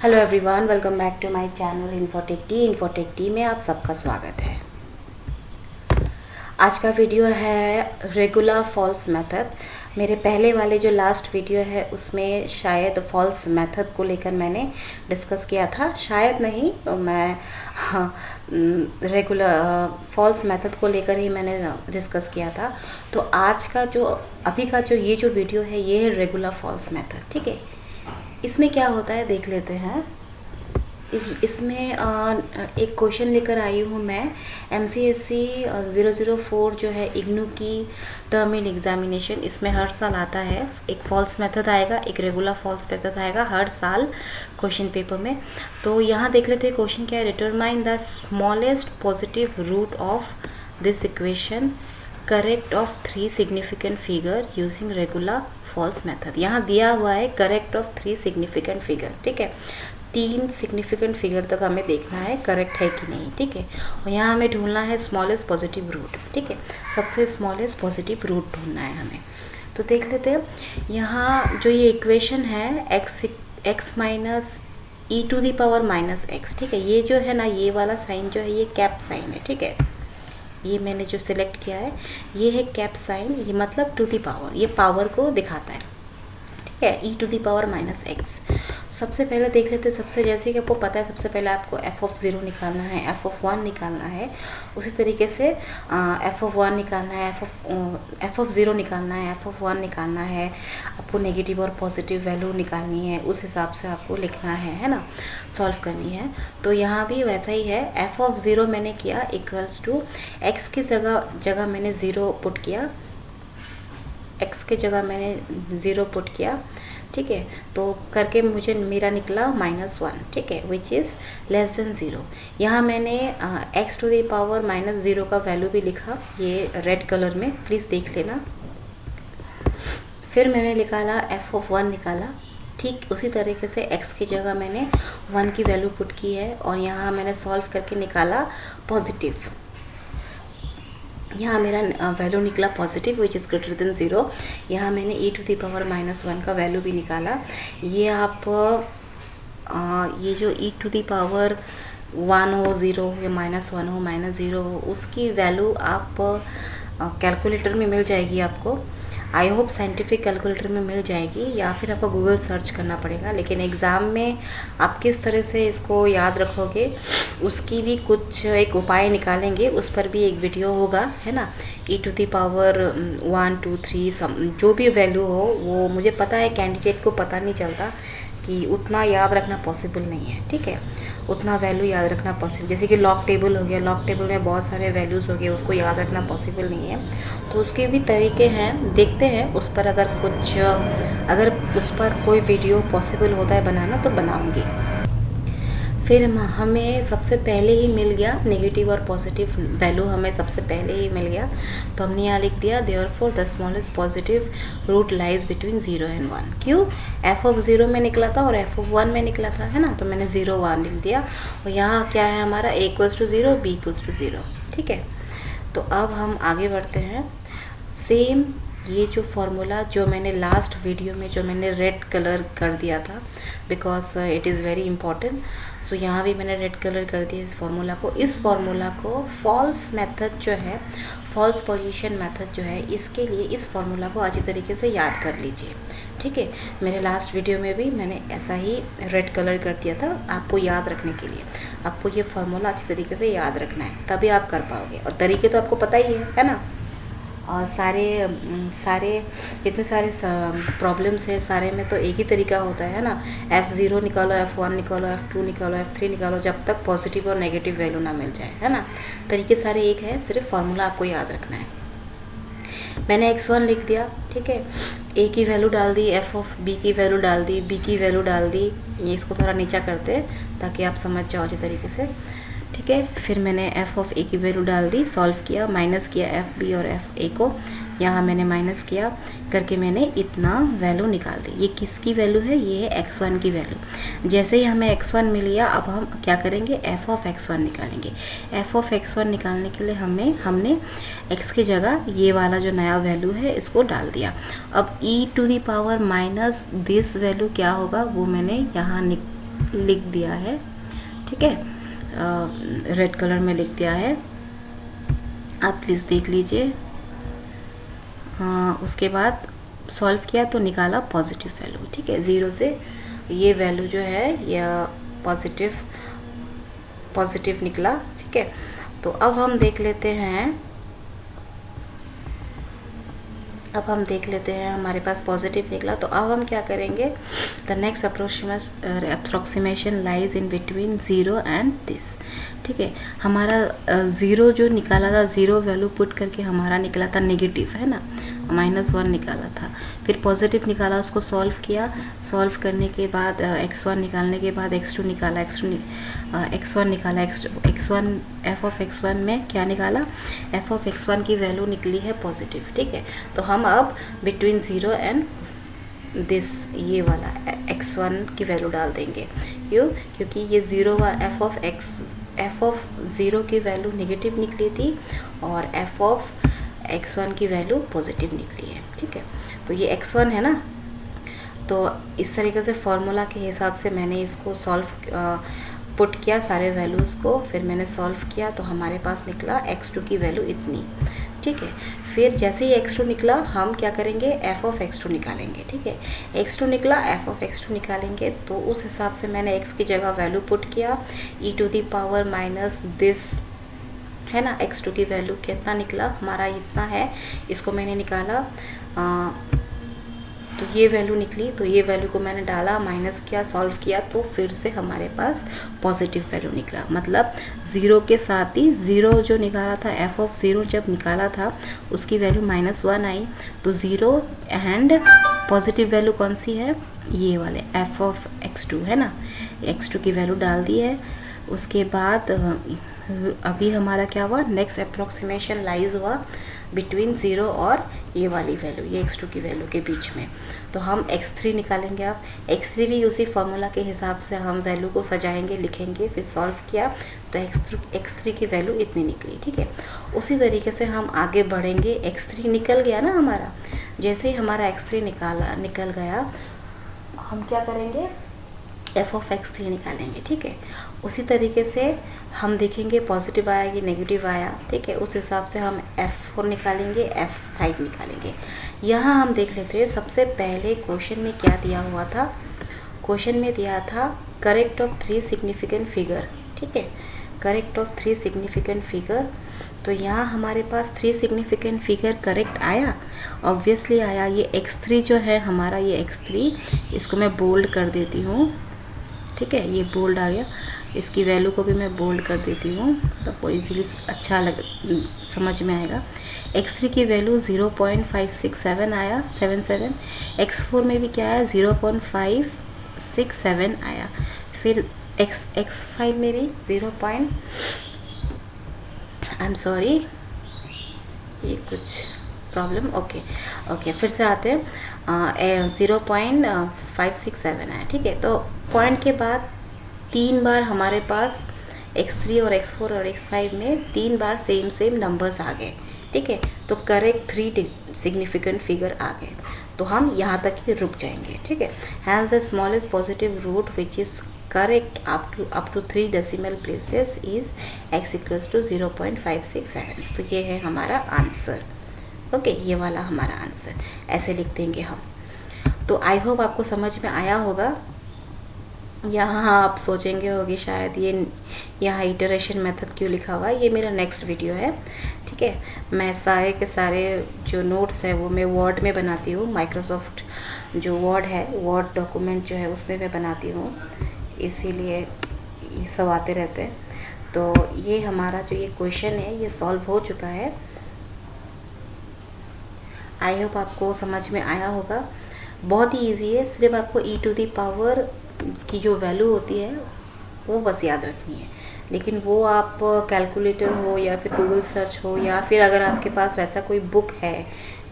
Hello everyone, welcome back to my channel Infotech T में आप सबका स्वागत है। आज का वीडियो है रेगुलर फॉल्स मेथड। मेरे पहले वाले जो लास्ट वीडियो है उसमें शायद फॉल्स मेथड को लेकर मैंने डिस्कस किया था, शायद नहीं तो मैं रेगुलर फॉल्स मेथड को लेकर ही मैंने डिस्कस किया था। तो आज का जो अभी का जो ये जो वीडियो है ये है रेगुलर फॉल्स मेथड। ठीक है, इसमें क्या होता है देख लेते हैं। इसमें एक क्वेश्चन लेकर आई हूँ मैं। MCSE 004 जो है इग्नू की टर्म इन एग्जामिनेशन, इसमें हर साल आता है। एक फॉल्स मेथड आएगा, एक रेगुलर फॉल्स मेथड आएगा हर साल क्वेश्चन पेपर में। तो यहाँ देख लेते हैं क्वेश्चन क्या है। Determine the smallest positive root of this equation, correct of 3 significant figure using regular false method. यहाँ दिया हुआ है करेक्ट ऑफ 3 सिग्निफिकेंट फिगर। ठीक है, 3 सिग्निफिकेंट फिगर तक हमें देखना है करेक्ट है कि नहीं। ठीक है, और यहाँ हमें ढूंढना है स्मॉलेस्ट पॉजिटिव रूट। ठीक है, सबसे स्मॉलेस्ट पॉजिटिव रूट ढूंढना है हमें। तो देख लेते हैं यहाँ जो ये इक्वेशन है x minus e to the power minus x. ठीक है, ये जो है ना, ये वाला साइन जो है ये कैप साइन है। ठीक है, ये मैंने जो सिलेक्ट किया है ये है कैप साइन, ये मतलब टू दी पावर, ये पावर को दिखाता है। ठीक है, e to the power minus x. सबसे पहले देख लेते हैं। सबसे जैसे कि आपको पता है सबसे पहले आपको f(0) निकालना है, f(1) निकालना है। उसी तरीके से f(1) निकालना है, f(0) निकालना है, f(1) निकालना है। आपको नेगेटिव और पॉजिटिव वैल्यू निकालनी है, उस हिसाब से आपको लिखना है ना, सॉल्व करनी है। तो यहाँ भी वैसा ही है। f(0) मैंने किया इक्वल्स टू x की जगह मैंने 0 पुट किया, x के जगह मैंने 0 पुट किया। ठीक है, तो करके मुझे मेरा निकला -1। ठीक है, विच इज़ लेस देन 0। यहाँ मैंने x टू द पावर -0 का वैल्यू भी लिखा, ये रेड कलर में, प्लीज़ देख लेना। फिर मैंने निकाला f(1) निकाला। ठीक उसी तरीके से x की जगह मैंने 1 की वैल्यू पुट की है और यहाँ मैंने सॉल्व करके निकाला पॉजिटिव। यहाँ मेरा वैल्यू निकला positive which is greater than 0। यहाँ मैंने ई टू दी पावर -1 का वैल्यू भी निकाला। ये आप ये जो ई टू दी पावर 1 हो, 0 हो या -1 हो, -0 हो, उसकी वैल्यू आप कैलकुलेटर में मिल जाएगी आपको। आई होप साइंटिफिक कैलकुलेटर में मिल जाएगी या फिर आपको गूगल सर्च करना पड़ेगा। लेकिन एग्ज़ाम में आप किस तरह से इसको याद रखोगे उसकी भी कुछ एक उपाय निकालेंगे, उस पर भी एक वीडियो होगा, है ना। ई टू दी पावर 1 2 3 जो भी वैल्यू हो, वो मुझे पता है कैंडिडेट को पता नहीं चलता कि उतना याद रखना पॉसिबल नहीं है। ठीक है, उतना वैल्यू याद रखना पॉसिबल, जैसे कि लॉग टेबल हो गया, लॉग टेबल में बहुत सारे वैल्यूज़ हो गए, उसको याद रखना पॉसिबल नहीं है। तो उसके भी तरीके हैं, देखते हैं उस पर अगर उस पर कोई वीडियो पॉसिबल होता है बनाना तो बनाऊंगी। फिर हमें सबसे पहले ही मिल गया नेगेटिव और पॉजिटिव वैल्यू, हमें सबसे पहले ही मिल गया। तो हमने यहाँ लिख दिया therefore the smallest positive root lies between 0 and 1। क्यों, f(0) में निकला था और f(1) में निकला था, है ना। तो मैंने 0 1 लिख दिया और यहाँ क्या है हमारा a = 0, b = 0। ठीक है, तो अब हम आगे बढ़ते हैं। सेम ये जो फॉर्मूला जो मैंने लास्ट वीडियो में जो मैंने रेड कलर कर दिया था, because it is very important. So यहाँ भी मैंने रेड कलर कर दिया इस फार्मूला को। इस फार्मूला को फॉल्स मेथड जो है, फॉल्स पोजीशन मेथड जो है, इसके लिए इस फार्मूला को अच्छी तरीके से याद कर लीजिए। ठीक है, मेरे लास्ट वीडियो में भी मैंने ऐसा ही रेड कलर कर दिया था आपको याद रखने के लिए। आपको ये फार्मूला अच्छी तरीके से याद रखना है, तभी आप कर पाओगे। और तरीके तो आपको पता ही है ना। और सारे जितने सारे प्रॉब्लम्स है सारे में तो एक ही तरीका होता है ना। f(0) निकालो, f(1) निकालो, f(2) निकालो, f(3) निकालो, जब तक पॉजिटिव और नेगेटिव वैल्यू ना मिल जाए, है ना। तरीके सारे एक है, सिर्फ फार्मूला आपको याद रखना है। मैंने x1 लिख दिया। ठीक है, a की वैल्यू डाल दी, f(b) की वैल्यू डाल दी, b की वैल्यू डाल दी। ये इसको थोड़ा नीचा करते ताकि आप समझ जाओ अच्छे तरीके से। ठीक है, फिर मैंने f(a) की वैल्यू डाल दी, सॉल्व किया, माइनस किया f(b) और f(a) को। यहाँ मैंने माइनस किया करके मैंने इतना वैल्यू निकाल दी। ये किसकी वैल्यू है, ये है x1 की वैल्यू। जैसे ही हमें x1 मिल गया, अब हम क्या करेंगे, f(x1) निकालेंगे। f(x1) निकालने के लिए हमने x की जगह ये वाला जो नया वैल्यू है इसको डाल दिया। अब e to the power minus this value क्या होगा वो मैंने यहाँ लिख दिया है, ठीक है, रेड कलर में लिख दिया है, आप प्लीज़ देख लीजिए। उसके बाद सॉल्व किया तो निकाला पॉजिटिव वैल्यू, ठीक है, 0 से ये वैल्यू जो है यह पॉजिटिव निकला, ठीक है। तो अब हम देख लेते हैं, हमारे पास पॉजिटिव निकला। तो अब हम क्या करेंगे, the next approximation lies in between 0 and this, ठीक है। हमारा 0 जो निकाला था, 0 वैल्यू पुट करके हमारा निकला था नेगेटिव, है ना, -1 निकाला था। फिर पॉजिटिव निकाला, उसको सॉल्व किया, सॉल्व करने के बाद x1 निकालने के बाद x2 निकाला, x1 निकाला, x1 f(x1) में क्या निकाला, f(x1) की वैल्यू निकली है पॉजिटिव, ठीक है। तो हम अब बिटवीन 0 एंड दिस ये वाला x1 की वैल्यू डाल देंगे, क्यों, क्योंकि ये 0 f(0) की वैल्यू नेगेटिव निकली थी और f(x1) की वैल्यू पॉजिटिव निकली है, ठीक है। तो ये x1 है ना, तो इस तरीके से फॉर्मूला के हिसाब से मैंने इसको सॉल्व पुट किया सारे वैल्यूज़ को, फिर मैंने सॉल्व किया तो हमारे पास निकला x2 की वैल्यू इतनी, ठीक है। फिर जैसे ही x2 निकला हम क्या करेंगे, f(x2) निकालेंगे, ठीक है। x2 निकला, f(x2) निकालेंगे, तो उस हिसाब से मैंने x की जगह वैल्यू पुट किया, e⁻- दिस, है ना, x2 की वैल्यू कितना निकला हमारा, इतना है, इसको मैंने निकाला, तो ये वैल्यू निकली, तो ये वैल्यू को मैंने डाला, माइनस किया, सॉल्व किया, तो फिर से हमारे पास पॉजिटिव वैल्यू निकला। मतलब 0 के साथ ही 0 जो निकाला था, f(0) जब निकाला था उसकी वैल्यू -1 आई, तो 0 एंड पॉजिटिव वैल्यू कौन सी है, ये वाले f(x2) है ना, x2 की वैल्यू डाल दी है। उसके बाद अभी हमारा क्या हुआ, नेक्स्ट अप्रोक्सीमेशन लाइज हुआ बिटवीन 0 और ये वाली वैल्यू, ये x2 की वैल्यू के बीच में। तो हम x3 निकालेंगे। अब x3 भी उसी फॉर्मूला के हिसाब से हम वैल्यू को सजाएंगे, लिखेंगे, फिर सॉल्व किया तो x3 की वैल्यू इतनी निकली, ठीक है। उसी तरीके से हम आगे बढ़ेंगे। x3 निकल गया ना हमारा, जैसे ही हमारा x3 निकल गया, हम क्या करेंगे, f(x3) निकालेंगे, ठीक है। उसी तरीके से हम देखेंगे पॉजिटिव आया कि नेगेटिव आया, ठीक है, उस हिसाब से हम f4 निकालेंगे, f5 निकालेंगे। यहाँ हम देख लेते हैं सबसे पहले क्वेश्चन में क्या दिया हुआ था। क्वेश्चन में दिया था करेक्ट ऑफ 3 सिग्निफिकेंट फिगर, ठीक है, करेक्ट ऑफ 3 सिग्निफिकेंट फिगर। तो यहाँ हमारे पास 3 सिग्निफिकेंट फिगर करेक्ट आया, ऑब्वियसली आया। ये x3 जो है हमारा, ये x3, इसको मैं बोल्ड कर देती हूँ, ठीक है, ये बोल्ड आ गया, इसकी वैल्यू को भी मैं बोल्ड कर देती हूँ, तो वो इजीली अच्छा समझ में आएगा। x3 की वैल्यू 0.567 आया, 77। x4 में भी क्या आया, 0.567 आया। फिर x5 में भी आई एम सॉरी, ये कुछ प्रॉब्लम, ओके, फिर से आते हैं, 0.567 आया, ठीक है। तो पॉइंट के बाद 3 बार हमारे पास x3 और x4 और x5 में 3 बार सेम नंबर्स आ गए, ठीक है। तो करेक्ट 3 सिग्निफिकेंट फिगर आ गए, तो हम यहाँ तक ही रुक जाएंगे, ठीक है। Has the smallest positive root which is correct up to 3 decimal places is x = 0.567। तो ये है हमारा आंसर, ओके, ये वाला हमारा आंसर, ऐसे लिख देंगे हम। तो आई होप आपको समझ में आया होगा। यहाँ आप सोचेंगे होगी शायद ये यहाँ इटरेशन मेथड क्यों लिखा हुआ है, ये मेरा नेक्स्ट वीडियो है, ठीक है। मैं सारे के सारे जो नोट्स है वो मैं वर्ड में बनाती हूँ, माइक्रोसॉफ्ट जो वर्ड है, वर्ड डॉक्यूमेंट जो है उसमें मैं बनाती हूँ, इसीलिए ये सब आते रहते हैं। तो ये हमारा जो ये क्वेश्चन है ये सॉल्व हो चुका है। आई होप आपको समझ में आया होगा। बहुत ही इजी है, सिर्फ आपको e⁻ की जो वैल्यू होती है वो बस याद रखनी है। लेकिन वो आप कैलकुलेटर हो या फिर गूगल सर्च हो, या फिर अगर आपके पास वैसा कोई बुक है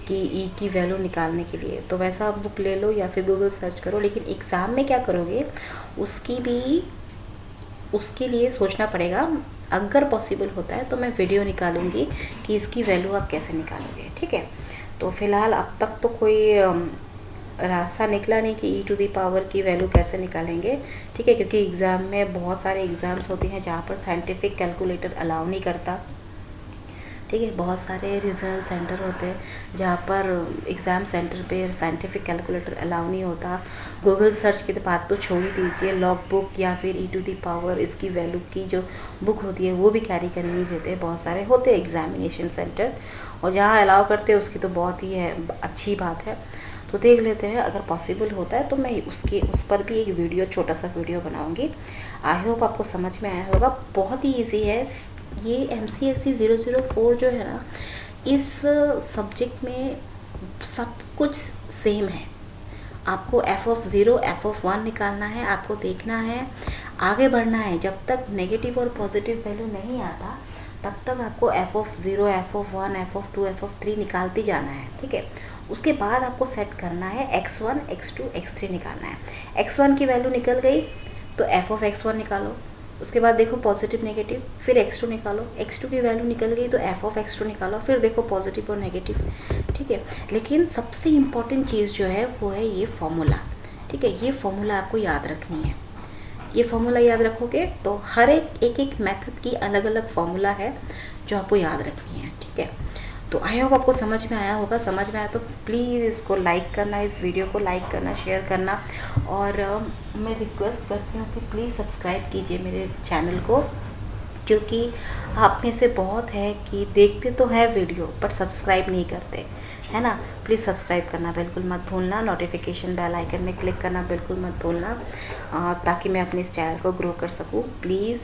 कि ई की वैल्यू निकालने के लिए, तो वैसा आप बुक ले लो या फिर गूगल सर्च करो। लेकिन एग्ज़ाम में क्या करोगे उसके लिए सोचना पड़ेगा। अगर पॉसिबल होता है तो मैं वीडियो निकालूंगी कि इसकी वैल्यू आप कैसे निकालोगे, ठीक है। तो फ़िलहाल अब तक तो कोई रास्ता निकला नहीं कि e टू दी पावर की वैल्यू कैसे निकालेंगे, ठीक है, क्योंकि एग्ज़ाम में बहुत सारे एग्ज़ाम्स होते हैं जहाँ पर साइंटिफिक कैलकुलेटर अलाउ नहीं करता, ठीक है। बहुत सारे रिजल्ट सेंटर होते हैं जहाँ पर एग्ज़ाम सेंटर पे साइंटिफिक कैलकुलेटर अलाउ नहीं होता। गूगल सर्च की तो बात तो छोड़ ही दीजिए, लॉग बुक या फिर ई टू दी पावर इसकी वैल्यू की जो बुक होती है वो भी कैरी करने नहीं देते। बहुत सारे होते हैं एग्जामिनेशन सेंटर, और जहाँ अलाउ करते हैं उसकी तो बहुत ही अच्छी बात है। तो देख लेते हैं, अगर पॉसिबल होता है तो मैं उस पर भी एक वीडियो, छोटा सा वीडियो बनाऊँगी। आई होप आपको समझ में आया होगा। बहुत ही ईजी है ये। MCSE 004 जो है ना, इस सब्जेक्ट में सब कुछ सेम है। आपको f(0) f(1) निकालना है, आपको देखना है, आगे बढ़ना है। जब तक नेगेटिव और पॉजिटिव वैल्यू नहीं आता तब तक आपको f(0) f(1) f(2) f(3) निकालते जाना है, ठीक है। उसके बाद आपको सेट करना है x1 x2 x3 निकालना है। x1 की वैल्यू निकल गई तो f(x1) निकालो, उसके बाद देखो पॉजिटिव नेगेटिव, फिर x2 निकालो, x2 की वैल्यू निकल गई तो f(x2) निकालो, फिर देखो पॉजिटिव और नेगेटिव, ठीक है। लेकिन सबसे इम्पॉर्टेंट चीज़ जो है वो है ये फॉर्मूला, ठीक है। ये फॉर्मूला आपको याद रखनी है। ये फॉर्मूला याद रखोगे तो हर एक मेथड की अलग अलग फॉर्मूला है जो आपको याद रखनी है, ठीक है। तो आई होप आपको समझ में आया होगा। समझ में आया तो प्लीज़ इसको लाइक करना, इस वीडियो को लाइक करना, शेयर करना, और मैं रिक्वेस्ट करती हूँ कि प्लीज़ सब्सक्राइब कीजिए मेरे चैनल को, क्योंकि आप में से बहुत है कि देखते तो है वीडियो पर सब्सक्राइब नहीं करते, है ना। प्लीज़ सब्सक्राइब करना बिल्कुल मत भूलना, नोटिफिकेशन बेल आइकन में क्लिक करना बिल्कुल मत भूलना, ताकि मैं अपने इस चैनल को ग्रो कर सकूँ। प्लीज़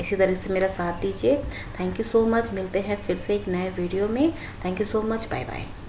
इसी तरह से मेरा साथ दीजिए। Thank you so much. मिलते हैं फिर से एक नए वीडियो में। Thank you so much. Bye bye.